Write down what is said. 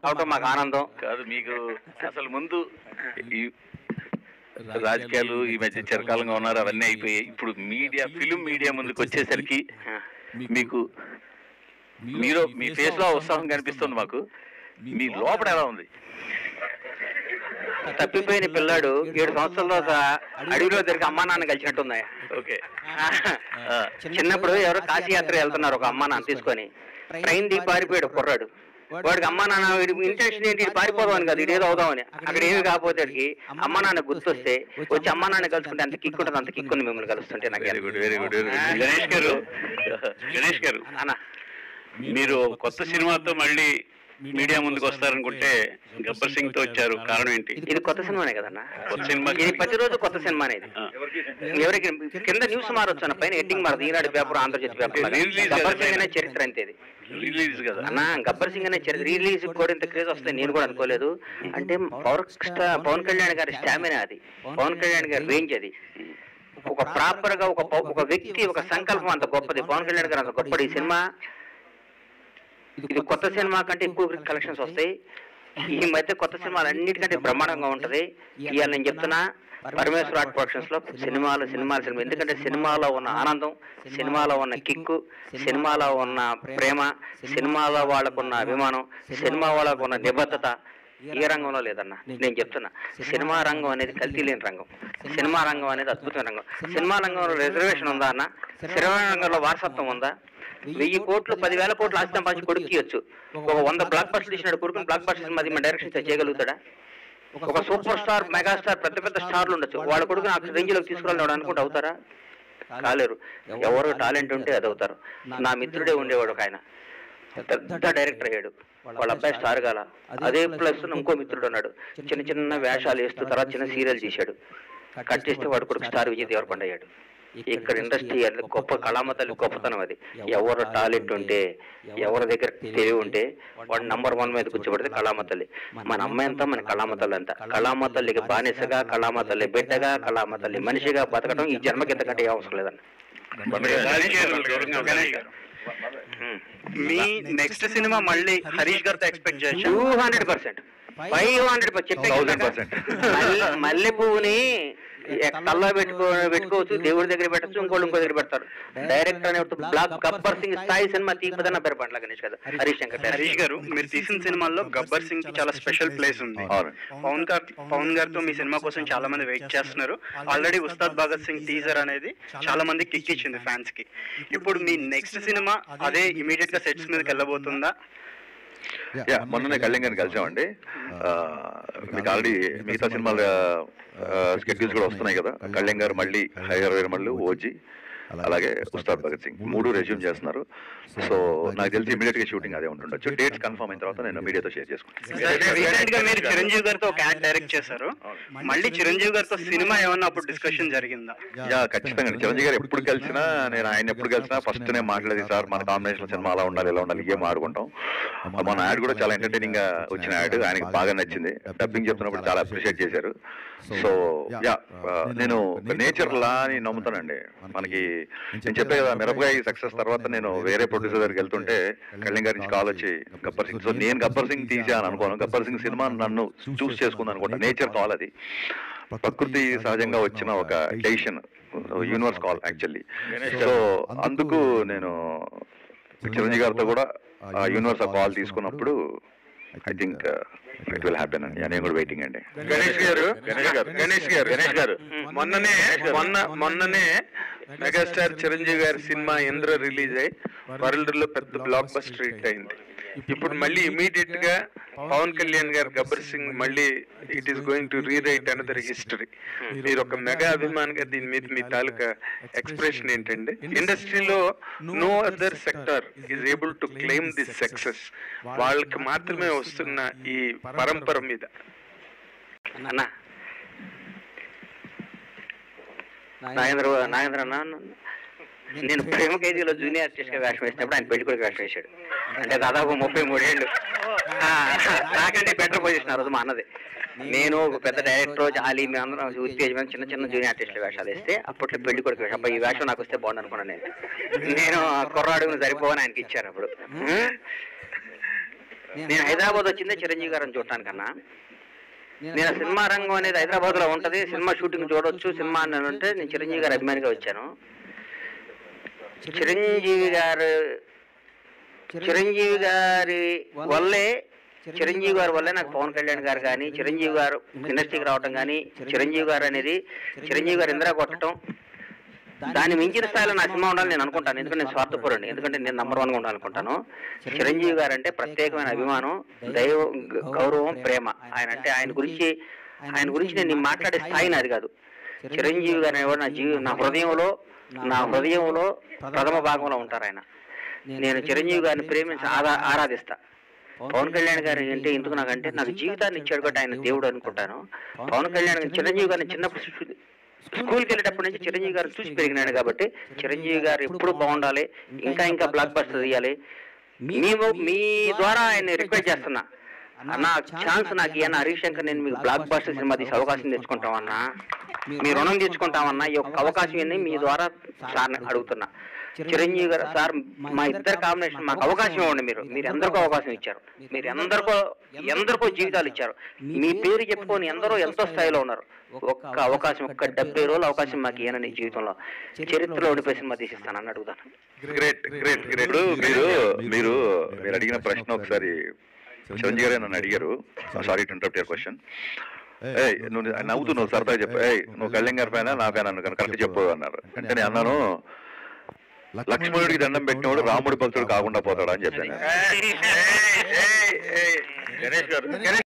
రావటం మాకు ఆనందం కాదు. మీకు అసలు ముందు ఈ రాజకీయాలు ఈ మధ్య చిరకాలంగా ఉన్నారు, అవన్నీ అయిపోయాయి. ఇప్పుడు ఫిలిం మీడియా ముందుకు వచ్చేసరికి మీకు మీ ఫేస్ లో ఉత్సాహం కనిపిస్తుంది మాకు. మీ లోపల ఎలా ఉంది? తప్పిపోయిన పిల్లాడు 7 సంవత్సరాల అడవిలో తిరిగి అమ్మా నాన్న కలిసినట్టున్నాయి. ఓకే, చిన్నప్పుడు ఎవరో కాశీయాత్ర వెళ్తున్నారు, ఒక అమ్మా నాన్న తీసుకొని ట్రైన్ దిగి పారిపోయాడు కుర్రాడు. వాడికి అమ్మా నాన్న ఇంటెన్షన్ ఏంటి, పారిపోదామని కాదు, ఇది ఏదో అవుదామని. అక్కడ ఏమి కాకపోతే అమ్మా నాన్న గుర్తొస్తే వచ్చి అమ్మా నాన్న కలుసుకుంటే అంత కిక్ ఉంటుంది, అంత కిక్ ఉంది మిమ్మల్ని కలుస్తుంటే. నాకు very good, very good. Ganesh గారు అన్న, మీరు కొత్త సినిమాతో మళ్ళీ మీడియా ముందుకు వస్తారనుకుంటే గబ్బర్ సింగ్ తో వచ్చారు, కారణం ఏంటి? ఇది కొత్త సినిమానే కదన్నా, కొత్త సినిమా. ఇది ప్రతిరోజు కొత్త సినిమానే. ఇది ఎవరికి కింద న్యూస్ మారొచ్చు అన్న, పైన ఎడ్డింగ్ మారదు. ఈనాడు పేపర్, ఆంధ్రజ్యోతి పేపర్. గబ్బర్ సింగ్ అనే చరిత్ర అంతే. ఇది రిలీజ్ కదా అన్న, గబ్బర్ సింగ్ అనే చరిత్ర. రిలీజ్ కూడా ఇంత క్రేజ్ వస్తుంది నేను కూడా అనుకోలేదు. అంటే పవన్ కళ్యాణ్ గారి స్టామినా అది, పవన్ కళ్యాణ్ గారి రేంజ్ అది. ఒక ప్రాపర్ గా ఒక వ్యక్తి ఒక సంకల్పం అంత గొప్పది. పవన్ కళ్యాణ్ గారు అంత గొప్పది. ఈ సినిమా ఇది కొత్త సినిమా కంటే ఎక్కువ కలెక్షన్స్ వస్తాయి. ఈ మధ్య కొత్త సినిమాలు అన్నిటికంటే బ్రహ్మాండంగా ఉంటది. ఇవాళ నేను చెప్తున్నా, పరమేశ్వర ఆర్ట్ ప్రొడక్షన్స్ లో సినిమా. ఎందుకంటే సినిమాలో ఉన్న ఆనందం, సినిమాలో ఉన్న కిక్కు, సినిమాలో ఉన్న ప్రేమ, సినిమాలో వాళ్ళకున్న అభిమానం, సినిమా వాళ్ళకు ఉన్న నిబద్ధత ఏ రంగంలో లేదన్న. నేను చెప్తున్నా, సినిమా రంగం అనేది కల్తీ లేని రంగం. సినిమా రంగం అనేది అద్భుతమైన రంగం. సినిమా రంగంలో రిజర్వేషన్ ఉందా అన్న? సినిమా రంగంలో వారసత్వం ఉందా? 1000 కోట్లు 10,000 కోట్లు ఆస్తి సంపాదించి కొడుకు ఇవ్వచ్చు. ఒక 100 బ్లాక్ బస్టర్లు తీసినాడు కొడుకుని బ్లాక్ బస్టర్ సినిమా మన డైరెక్షన్ చేయగలుగుతాడా? ఒక సూపర్ స్టార్, మెగాస్టార్, పెద్ద పెద్ద స్టార్లు ఉండొచ్చు, వాళ్ళ కొడుకుని ఆ రేంజ్ లోకి తీసుకురావాలి అనుకుంటే అవుతారా? కాలేరు. ఎవరు టాలెంట్ ఉంటే అది అవుతారు. నా మిత్రుడే ఉండేవాడు ఒక ఆయన, పెద్ద డైరెక్టర్ అయ్యాడు. వాళ్ళ అబ్బాయి స్టార్ గాల. అదే ప్లస్ ఇంకో మిత్రుడు ఉన్నాడు, చిన్న చిన్న వేషాలు వేస్తూ తర్వాత చిన్న సీరియల్ చేశాడు. కట్ చేస్తే వాడు కొడుకు స్టార్ విజయ్ దేవరకొండ అయ్యాడు. ఇక్కడ ఇండస్ట్రీ గొప్ప కళామతల్లి గొప్పతనం అది. ఎవరు టాలెంట్ ఉంటే, ఎవరి దగ్గర తెలివి ఉంటే వాడు నంబర్ 1 మీద కూర్చోబడితే కళామతల్లి. మన అమ్మాయి అంతా మన కళామతల్లి అంతా. కళామతల్లికి బానిసగా, కళామతల్లి బిడ్డగా, కళామతల్లి మనిషిగా బతకడం ఈ జన్మకి ఎంతకంటే అవసరం లేదన్న. మీ నెక్స్ట్ సినిమా మళ్ళీ హరీష్ గారితో ఎక్స్పెక్ట్ చేయొచ్చు? 200%, 500%. మల్లె పువ్వుని కల్లో పెట్టుకోవచ్చు, దేవుడి దగ్గర పెట్టచ్చు, ఇంకో దగ్గర పెడతారు. డైరెక్టర్ అనే గబ్బర్ సింగ్ స్థాయి సినిమా తీపదన్న పేరు పంటల గణేష్ కదా హరీష్ శంకర్. హరీష్ గారు, మీరు తీసిన సినిమాల్లో గబ్బర్ సింగ్ కి చాలా స్పెషల్ ప్లేస్ ఉంది. పవన్ గారితో మీ సినిమా కోసం చాలా మంది వెయిట్ చేస్తున్నారు. ఆల్రెడీ ఉస్తాద్ భగత్ సింగ్ టీజర్ అనేది చాలా మంది కిక్ ఇచ్చింది ఫ్యాన్స్ కి. ఇప్పుడు మీ నెక్స్ట్ సినిమా అదే ఇమీడియట్ గా సెట్స్ మీదకి వెళ్ళబోతుందా? మొన్ననే కళ్యాణ్ గారిని కలిసామండి. మీకు ఆల్రెడీ మిగతా సినిమాల స్కెడ్యూల్స్ కూడా వస్తున్నాయి కదా. కళ్యాణ్ గారు మళ్ళీ హైదరాబాద్, మళ్ళీ ఓజీ, అలాగే ఉస్తాద్ భగత్ సింగ్ 3 రెజ్యూమ్ చేస్తున్నారు. సో నాకు తెలిసి ఇమీడియట్ గా షూటింగ్ అదే ఉంటుండొచ్చు. డేట్స్ కన్ఫర్మ్ అయిన తర్వాత నేను మీడియాతో షేర్ చేసుకుంటాను. రీసెంట్ గా మీరు చిరంజీవి గారితో ఒక యాడ్ డైరెక్ట్ చేశారు, మళ్ళీ చిరంజీవి గారితో సినిమా ఏమన్నా అప్పుడు డిస్కషన్ జరిగిందా? ఖచ్చితంగా. చిరంజీవి గారు ఎప్పుడు కలిసినా, నేను ఆయన ఎప్పుడు కలిసినా ఫస్ట్ నేను మాట్లాడేది, సార్ మన కాంబినేషన్ సినిమా అలా ఉండాలి, ఇలా ఉండాలి, ఏం ఆడుకుంటాం. మన యాడ్ కూడా చాలా ఎంటర్టైనింగ్ గా వచ్చిన యాడ్, ఆయనకి బాగా నచ్చింది. డబ్బింగ్ చెప్తున్నప్పుడు చాలా అప్రిషియేట్ చేశారు. సో నేను నేచర్ లా అని నమ్ముతానండి. మనకి నేను చెప్పే కదా, మిరపకాయ సక్సెస్ తర్వాత నేను వేరే ప్రొడ్యూసర్ దగ్గరికి వెళ్తుంటే కళ్యాణ్ గారి నుంచి కాల్ వచ్చి గబ్బర్ సింగ్. సో నేను గబ్బర్ సింగ్ తీసాను అనుకోను, గబ్బర్ సింగ్ సినిమా నన్ను చూస్ చేసుకుంది అనుకుంటా. నేచర్ కాల్ అది, ప్రకృతి సహజంగా వచ్చిన ఒక decision, universe call actually. So అందుకు నేను చిరంజీవి గారితో కూడా యూనివర్స్ ఆ కాల్ తీసుకున్నప్పుడు I think it will happen అండి. నేను కూడా వెయిటింగ్ అండి. గణేష్ గారు మొన్ననే మెగాస్టార్ చిరంజీవి గారి సినిమా ఇంద్ర రిలీజ్ అయ్యి వరల్డ్ లో పెద్ద బ్లాక్ బస్టర్ హిట్ అయింది. ఇప్పుడు మళ్ళీ ఇమీడియట్ గా పవన్ కళ్యాణ్ గారు గబ్బర్ సింగ్ మళ్ళీ it is going to rewrite another history. మీరు ఒక మెగా అభిమానిగా దీని మీద మీ తాలూకా ఎక్స్ప్రెషన్ ఏంటండి? ఇండస్ట్రీలో no other sector is able to claim this success. వాళ్ళకి మాత్రమే వస్తున్న ఈ పరంపర మీద. నాగేంద్ర అన్న, నేను ప్రేమ ఖైదీలో జూనియర్ ఆర్టిస్ట్ గా వేషం వేసినప్పుడు ఆయన పెళ్లి కొడుకు వేషం వేశాడు. అంటే దాదాపు 33 ఏళ్ళు. నాకంటే బెటర్ పొజిషన్ ఆ రోజు మా అన్నది. నేను ఒక పెద్ద డైరెక్టర్ జాలి మేమందరం ఉత్తేజమైన చిన్న చిన్న జూనియర్ ఆర్టిస్టుల వేషాలు వేస్తే అప్పట్లో పెళ్లి కొడుకు వేషం. అప్పుడు ఈ వేషం నాకు వస్తే బాగుంది అనుకున్నాను. నేను కుర్రాడుగును సరిపోవని ఆయనకి ఇచ్చాను. అప్పుడు నేను హైదరాబాద్ వచ్చిందే చిరంజీవి గారిని చూడటానికన్నా. నేను సినిమా రంగం అనేది హైదరాబాద్ లో ఉంటది, సినిమా షూటింగ్ చూడొచ్చు, సినిమా అని అంటే నేను చిరంజీవి గారి అభిమానిగా వచ్చాను. చిరంజీవి గారి వల్లే నాకు పవన్ కళ్యాణ్ గారు కానీ, చిరంజీవి గారు ఇండస్ట్రీకి రావటం కానీ, చిరంజీవి గారు ఇందిరా కొట్టడం, దాన్ని మించిన స్థాయిలో నా సినిమా ఉండాలని నేను అనుకుంటాను. ఎందుకంటే నేను స్వార్థపరుడిని, ఎందుకంటే నేను నంబర్ 1గా ఉండాలనుకుంటాను. చిరంజీవి గారు అంటే ప్రత్యేకమైన అభిమానం, గౌరవం, ప్రేమ. ఆయన గురించి నేను మాట్లాడే స్థాయి నాది కాదు. చిరంజీవి గారు అనేవాడు నా హృదయంలో ప్రథమ భాగంలో ఉంటారు ఆయన. నేను చిరంజీవి గారిని ప్రేమించి ఆరాధిస్తా. పవన్ కళ్యాణ్ గారు అంటే ఎందుకు నాకంటే నాకు జీవితాన్ని ఇచ్చాడు కాబట్టి ఆయన దేవుడు అనుకుంటాను. పవన్ కళ్యాణ్ చిరంజీవి గారిని చిన్నప్పుడు స్కూల్కి వెళ్ళేటప్పటి నుంచి చిరంజీవి గారు చూసి పెరిగినాడు కాబట్టి చిరంజీవి గారు ఎప్పుడు బాగుండాలి, ఇంకా బ్లాక్ బస్టర్ తీయాలి. మీ ద్వారా ఆయన రిక్వెస్ట్ చేస్తున్నా, అన్న ఛాన్స్ నాకు ఇయ్యన్న హరీష్ శంకర్, నేను మీకు బ్లాక్ బస్టర్ సినిమా తీసి అవకాశం తెచ్చుకుంటామన్నా, మీ రుణం తెచ్చుకుంటామన్నా, ఈ యొక్క అవకాశం మీ ద్వారా సార్ అడుగుతున్నా. చిరంజీవి గారు సార్ మా ఇద్దరు కాంబినేషన్ మాకు అవకాశం ఇవ్వండి. మీరు ఎందరికో అవకాశం ఇచ్చారు, మీరు ఎందరికో జీవితాలు ఇచ్చారు. మీ పేరు చెప్పుకొని ఎంతో స్థాయిలో ఉన్నారు. ఒక్క అవకాశం, 70 రోజుల అవకాశం మాకు ఇయ్యనని జీవితంలో చరిత్రలో ఉండిపోయి సినిమా తీసిస్తానని అడుగుతాను. ఇప్పుడు మీరు అడిగిన ప్రశ్న ఒకసారి చిరంజీవి గారు నన్ను అడిగారు. Sorry to interrupt your question. నువ్వు నవ్వుతున్నావు, సరదాగా చెప్పు, నువ్వు కళ్యాణ్ గారి పైన నా పైన కరెక్ట్ చెప్పు అన్నారు. అంటే నేను అన్నాను, లక్ష్మణుడికి దండం పెట్టినవాడు రాముడి భక్తుడు కాకుండా పోతాడా అని చెప్పాను. గణేష్ గారు